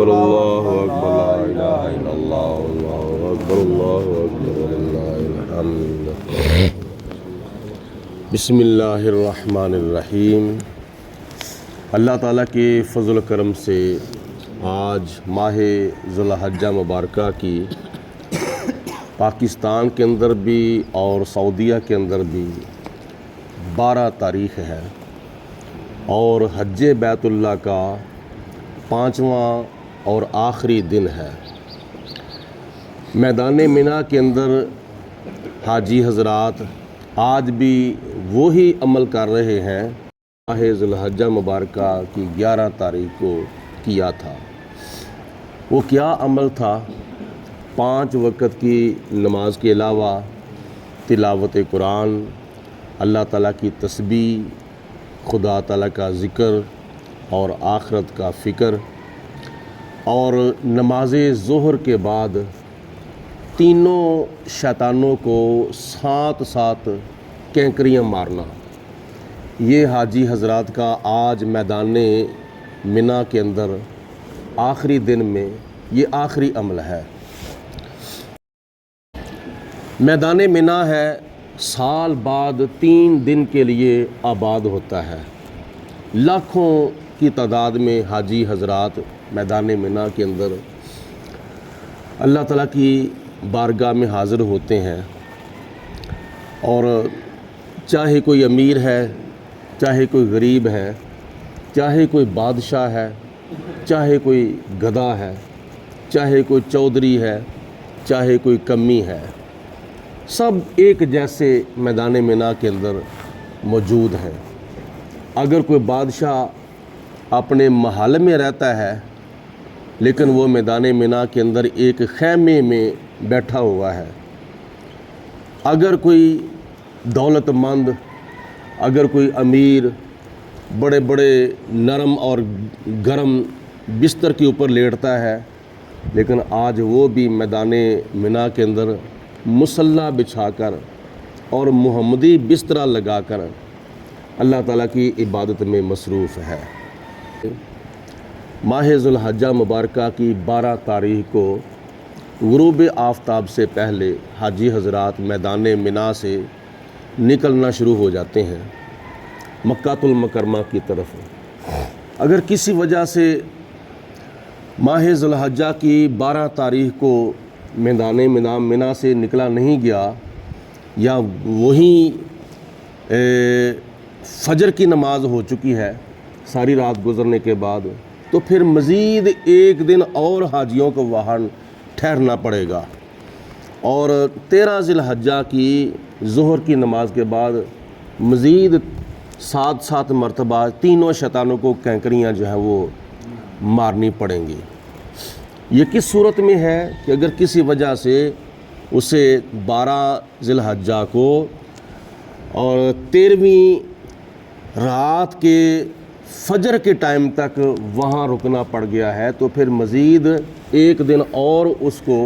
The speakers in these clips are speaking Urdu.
اکبر اللہ اکبر لا الہ الا اللہ اللہ اکبر وللہ الحمد۔ بسم اللہ الرحمن الرحیم۔ اللہ تعالیٰ کے فضل و کرم سے آج ماہ ذو الحجہ مبارکہ کی پاکستان کے اندر بھی اور سعودیہ کے اندر بھی 12 تاریخ ہے اور حج بیت اللہ کا 5واں اور آخری دن ہے۔ میدان منی کے اندر حاجی حضرات آج بھی وہی عمل کر رہے ہیں ماہ ذو الحجہ مبارکہ کی 11 تاریخ کو کیا تھا۔ وہ کیا عمل تھا؟ 5 وقت کی نماز کے علاوہ تلاوت قرآن، اللہ تعالیٰ کی تسبیح، خدا تعالیٰ کا ذکر اور آخرت کا فکر، اور نماز ظہر کے بعد تینوں شیطانوں کو ساتھ ساتھ کینکریاں مارنا۔ یہ حاجی حضرات کا آج میدان منی کے اندر آخری دن میں یہ آخری عمل ہے۔ میدان منی ہے، سال بعد 3 دن کے لیے آباد ہوتا ہے۔ لاکھوں کی تعداد میں حاجی حضرات میدان منی کے اندر اللہ تعالیٰ کی بارگاہ میں حاضر ہوتے ہیں، اور چاہے کوئی امیر ہے، چاہے کوئی غریب ہے، چاہے کوئی بادشاہ ہے، چاہے کوئی گدھا ہے، چاہے کوئی چودھری ہے، چاہے کوئی کمی ہے، سب ایک جیسے میدان منی کے اندر موجود ہیں۔ اگر کوئی بادشاہ اپنے محل میں رہتا ہے لیکن وہ میدان منی کے اندر ایک خیمے میں بیٹھا ہوا ہے، اگر کوئی دولت مند، اگر کوئی امیر بڑے بڑے نرم اور گرم بستر کے اوپر لیٹتا ہے، لیکن آج وہ بھی میدان منی کے اندر مصلی بچھا کر اور محمدی بسترا لگا کر اللہ تعالیٰ کی عبادت میں مصروف ہے۔ ماہ ذو الحجہ مبارکہ کی 12 تاریخ کو غروب آفتاب سے پہلے حاجی حضرات میدان منی سے نکلنا شروع ہو جاتے ہیں مکہ المکرمہ کی طرف۔ اگر کسی وجہ سے ماہ ذو الحجہ کی 12 تاریخ کو میدان منی سے نکلا نہیں گیا، یا وہیں فجر کی نماز ہو چکی ہے ساری رات گزرنے کے بعد، تو پھر مزید 1 دن اور حاجیوں کو وہاں ٹھہرنا پڑے گا، اور 13 ذی الحجہ کی ظہر کی نماز کے بعد مزید 7 مرتبہ تینوں شیطانوں کو کینکریاں جو ہیں وہ مارنی پڑیں گی۔ یہ کس صورت میں ہے کہ اگر کسی وجہ سے اسے 12 ذی الحجہ کو اور 13ویں رات کے فجر کے ٹائم تک وہاں رکنا پڑ گیا ہے، تو پھر مزید 1 دن اور اس کو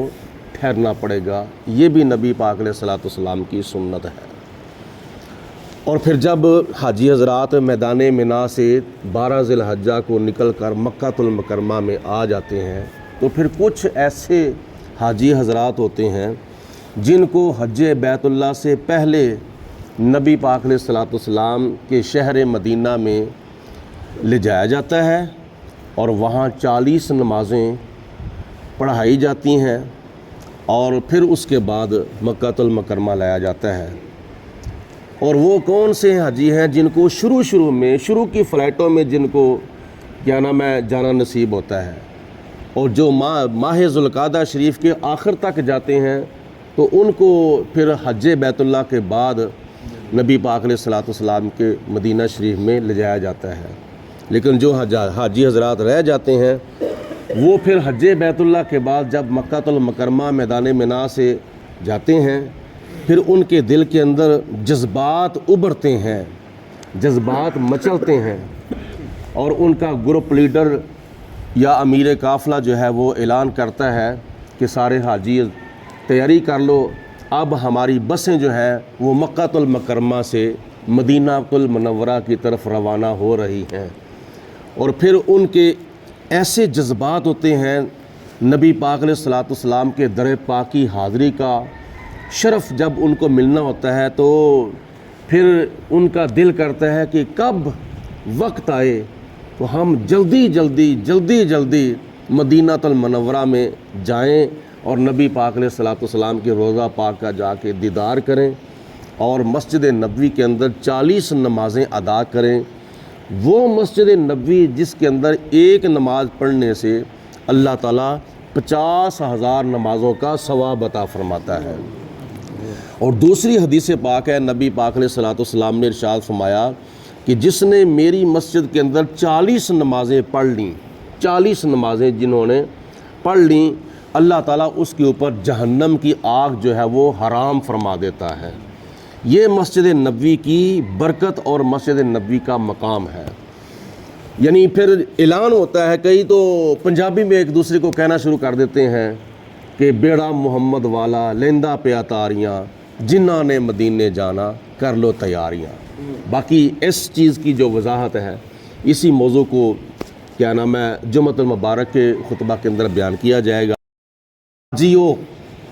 ٹھہرنا پڑے گا۔ یہ بھی نبی پاک علیہ الصلوۃ والسلام کی سنت ہے۔ اور پھر جب حاجی حضرات میدان منی سے 12 ذی الحجہ کو نکل کر مکہ المکرمہ میں آ جاتے ہیں، تو پھر کچھ ایسے حاجی حضرات ہوتے ہیں جن کو حج بیت اللہ سے پہلے نبی پاک علیہ الصلوۃ والسلام کے شہر مدینہ میں لے جایا جاتا ہے، اور وہاں 40 نمازیں پڑھائی جاتی ہیں، اور پھر اس کے بعد مکہ المکرمہ لایا جاتا ہے۔ اور وہ کون سے حاجی ہیں جن کو شروع کی فلائٹوں میں جن کو کیا نام ہے جانا نصیب ہوتا ہے، اور جو ماہ ذو القعدہ شریف کے آخر تک جاتے ہیں، تو ان کو پھر حج بیت اللہ کے بعد نبی پاک علیہ الصلوۃ والسلام کے مدینہ شریف میں لے جایا جاتا ہے۔ لیکن جو حاجی حضرات رہ جاتے ہیں وہ پھر حج بیت اللہ کے بعد جب مکہ المکرمہ میدان منی سے جاتے ہیں، پھر ان کے دل کے اندر جذبات ابھرتے ہیں، جذبات مچلتے ہیں، اور ان کا گروپ لیڈر یا امیر قافلہ جو ہے وہ اعلان کرتا ہے کہ سارے حاجی تیاری کر لو، اب ہماری بسیں جو ہیں وہ مکہ المکرمہ سے مدینہ المنورہ کی طرف روانہ ہو رہی ہیں۔ اور پھر ان کے ایسے جذبات ہوتے ہیں نبی پاک علیہ الصلوۃ والسلام کے در پاک کی حاضری کا شرف جب ان کو ملنا ہوتا ہے تو پھر ان کا دل کرتا ہے کہ کب وقت آئے تو ہم جلدی مدینہ المنورہ میں جائیں اور نبی پاک علیہ الصلوۃ والسلام کے روضہ پاک کا جا کے دیدار کریں اور مسجد نبوی کے اندر 40 نمازیں ادا کریں۔ وہ مسجد نبوی جس کے اندر ایک نماز پڑھنے سے اللہ تعالیٰ 50,000 نمازوں کا ثواب عطا فرماتا ہے۔ اور دوسری حدیث پاک ہے، نبی پاک علیہ الصلوۃ والسلام نے ارشاد فرمایا کہ جس نے میری مسجد کے اندر 40 نمازیں پڑھ لیں، 40 نمازیں جنہوں نے پڑھ لیں، اللہ تعالیٰ اس کے اوپر جہنم کی آگ جو ہے وہ حرام فرما دیتا ہے۔ یہ مسجد نبوی کی برکت اور مسجد نبوی کا مقام ہے۔ یعنی پھر اعلان ہوتا ہے، کئی تو پنجابی میں ایک دوسرے کو کہنا شروع کر دیتے ہیں کہ بیڑا محمد والا لیندہ پہ اتاریاں، جنہاں نے مدینے جانا کر لو تیاریاں۔ باقی اس چیز کی جو وضاحت ہے اسی موضوع کو کیا نام ہے جمعۃ المبارک کے خطبہ کے اندر بیان کیا جائے گا۔ جیو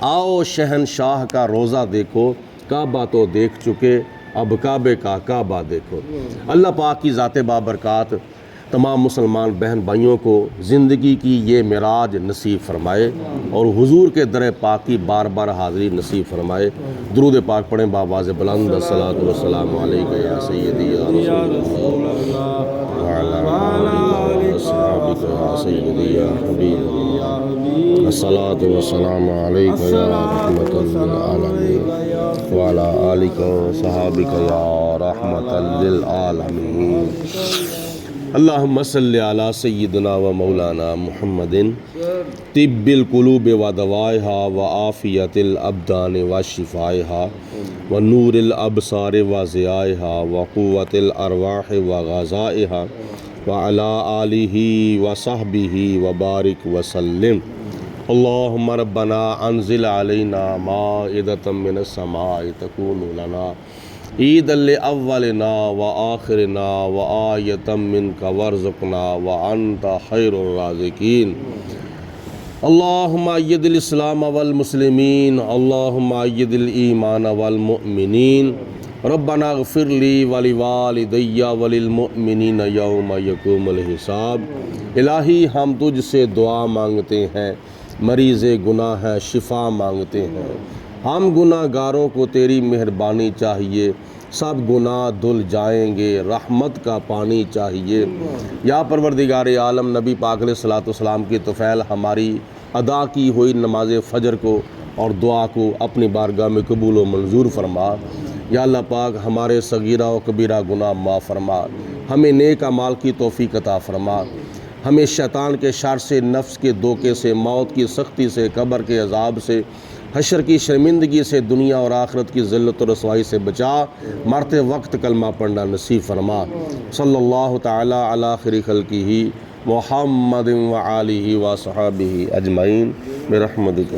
آؤ شہنشاہ کا روزہ دیکھو، کعبہ تو دیکھ چکے اب کعبے کا کعبہ دیکھو۔ اللہ پاک کی ذات بابرکات تمام مسلمان بہن بھائیوں کو زندگی کی یہ معراج نصیب فرمائے اور حضور کے در پاک کی بار بار حاضری نصیب فرمائے۔ درود پاک پڑھیں بآواز بلند، الصلاۃ والسلام علیک یا سیدی یا رسول اللہ وعلی آلہ وصحبہ یا سیدی یا حبیب اللہ، الصلاۃ والسلام علیک یا رحمۃ للعالمین وعلی آلہ وصحبہ یا رحمۃ للعالمین۔ اللہم صلی علی سیدنا و مولانا محمد طب القلوب و دوائها و عافیت الابدان و شفائها و نور الابصار و ضیائها و قوت الارواح و غذائها و علی آلہ و صحبہ و بارک وسلم۔ اللہم ربنا انزل علینا مائدۃ من السماء تکون لنا عید لأولنا و آخرنا و آیۃ منک وارزقنا و انت خیر الرازقین۔ اللہم اید الاسلام والمسلمین، اللہم اید الایمان والمؤمنین، ربنا اغفر لی ولوالدی وللمؤمنین یوم یقوم الحساب۔ الہی ہم تجھ سے دعا مانگتے ہیں، مریض گناہ ہے شفا مانگتے ہیں۔ ہم گناہ گاروں کو تیری مہربانی چاہیے، سب گناہ دھل جائیں گے، رحمت کا پانی چاہیے۔ یا پروردگار عالم، نبی پاک علیہ الصلوۃ والسلام کی طفیل ہماری ادا کی ہوئی نماز فجر کو اور دعا کو اپنی بارگاہ میں قبول و منظور فرما۔ یا اللہ پاک ہمارے صغیرہ و کبیرہ گناہ معاف فرما، ہمیں نیک اعمال کی توفیق عطا فرما، ہمیں شیطان کے شر سے، نفس کے دھوکے سے، موت کی سختی سے، قبر کے عذاب سے، حشر کی شرمندگی سے، دنیا اور آخرت کی ذلت و رسوائی سے بچا، مرتے وقت کلمہ پڑھنا نصیب فرما۔ صلی اللہ تعالی علی خیر خلقہ محمد و آلہ و صحابہ اجمعین برحمتک۔